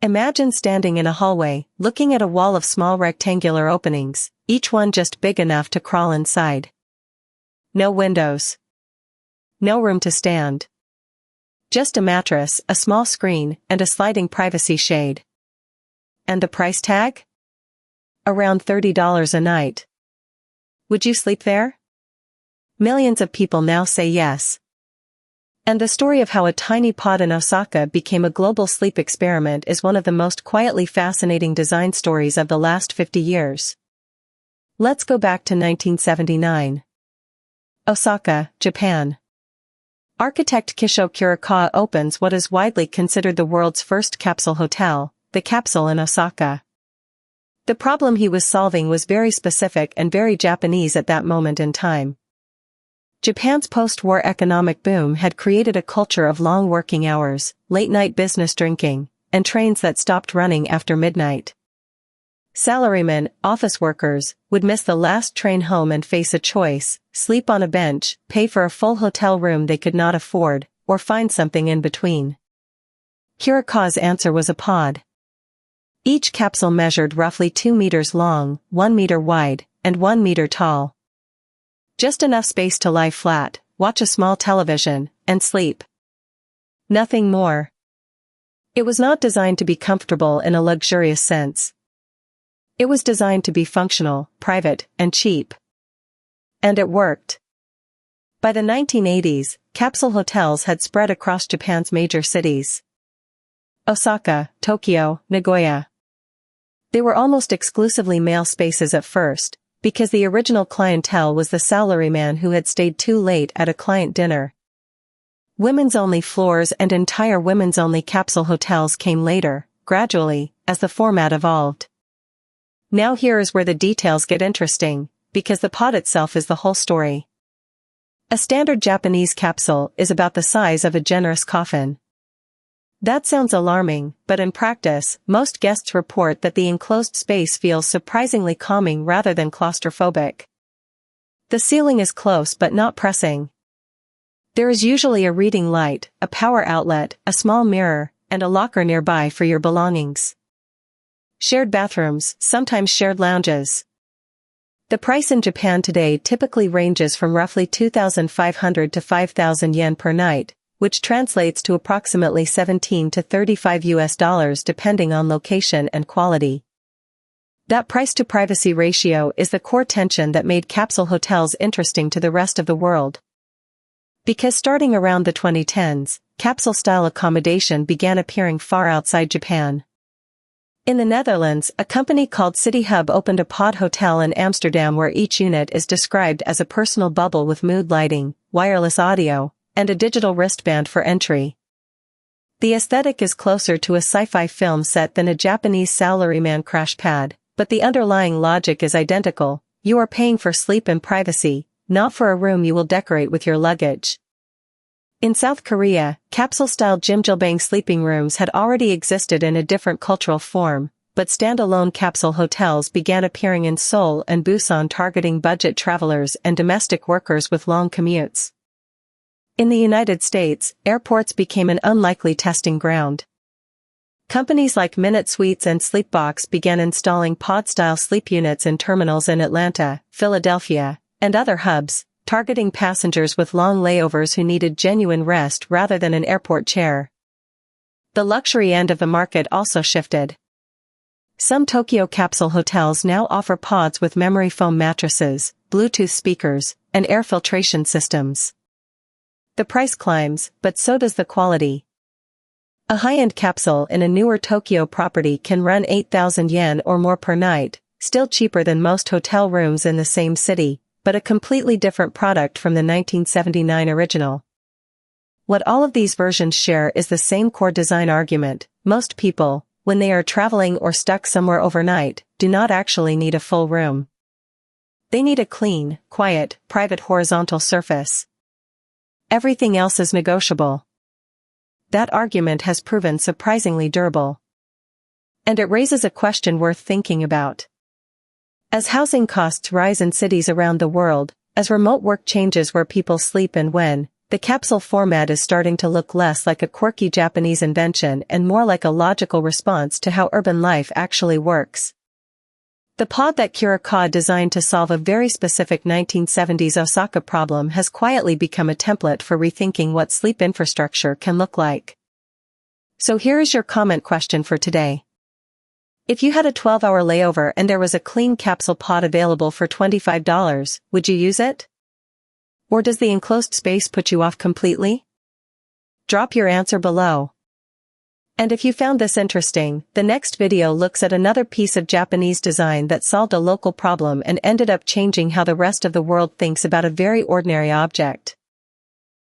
Imagine standing in a hallway, looking at a wall of small rectangular openings, each one just big enough to crawl inside. No windows. No room to stand. Just a mattress, a small screen, and a sliding privacy shade. And the price tag? Around $30 a night. Would you sleep there? Millions of people now say yes. And the story of how a tiny pod in Osaka became a global sleep experiment is one of the most quietly fascinating design stories of the last 50 years. Let's go back to 1979. Osaka, Japan. Architect Kisho Kurokawa opens what is widely considered the world's first capsule hotel, the Capsule in Osaka. The problem he was solving was very specific and very Japanese at that moment in time. Japan's post-war economic boom had created a culture of long working hours, late-night business drinking, and trains that stopped running after midnight. Salarymen, office workers, would miss the last train home and face a choice: sleep on a bench, pay for a full hotel room they could not afford, or find something in between. Kurokawa's answer was a pod. Each capsule measured roughly 2 meters long, 1 meter wide, and 1 meter tall. Just enough space to lie flat, watch a small television, and sleep. Nothing more. It was not designed to be comfortable in a luxurious sense. It was designed to be functional, private, and cheap. And it worked. By the 1980s, capsule hotels had spread across Japan's major cities. Osaka, Tokyo, Nagoya. They were almost exclusively male spaces at first, because the original clientele was the salaryman who had stayed too late at a client dinner. Women's-only floors and entire women's-only capsule hotels came later, gradually, as the format evolved. Now here is where the details get interesting, because the pod itself is the whole story. A standard Japanese capsule is about the size of a generous coffin. That sounds alarming, but in practice, most guests report that the enclosed space feels surprisingly calming rather than claustrophobic. The ceiling is close but not pressing. There is usually a reading light, a power outlet, a small mirror, and a locker nearby for your belongings. Shared bathrooms, sometimes shared lounges. The price in Japan today typically ranges from roughly 2,500 to 5,000 yen per night, which translates to approximately 17 to 35 US dollars depending on location and quality. That price-to-privacy ratio is the core tension that made capsule hotels interesting to the rest of the world. Because starting around the 2010s, capsule-style accommodation began appearing far outside Japan. In the Netherlands, a company called City Hub opened a pod hotel in Amsterdam where each unit is described as a personal bubble with mood lighting, wireless audio, and a digital wristband for entry. The aesthetic is closer to a sci-fi film set than a Japanese salaryman crash pad, but the underlying logic is identical: you are paying for sleep and privacy, not for a room you will decorate with your luggage. In South Korea, capsule-style jjimjilbang sleeping rooms had already existed in a different cultural form, but standalone capsule hotels began appearing in Seoul and Busan, targeting budget travelers and domestic workers with long commutes. In the United States, airports became an unlikely testing ground. Companies like Minute Suites and Sleepbox began installing pod-style sleep units in terminals in Atlanta, Philadelphia, and other hubs, targeting passengers with long layovers who needed genuine rest rather than an airport chair. The luxury end of the market also shifted. Some Tokyo capsule hotels now offer pods with memory foam mattresses, Bluetooth speakers, and air filtration systems. The price climbs, but so does the quality. A high-end capsule in a newer Tokyo property can run 8,000 yen or more per night, still cheaper than most hotel rooms in the same city, but a completely different product from the 1979 original. What all of these versions share is the same core design argument: most people, when they are traveling or stuck somewhere overnight, do not actually need a full room. They need a clean, quiet, private horizontal surface. Everything else is negotiable. That argument has proven surprisingly durable. And it raises a question worth thinking about. As housing costs rise in cities around the world, as remote work changes where people sleep and when, the capsule format is starting to look less like a quirky Japanese invention and more like a logical response to how urban life actually works. The pod that Kurikawa designed to solve a very specific 1970s Osaka problem has quietly become a template for rethinking what sleep infrastructure can look like. So here is your comment question for today. If you had a 12-hour layover and there was a clean capsule pod available for $25, would you use it? Or does the enclosed space put you off completely? Drop your answer below. And if you found this interesting, the next video looks at another piece of Japanese design that solved a local problem and ended up changing how the rest of the world thinks about a very ordinary object.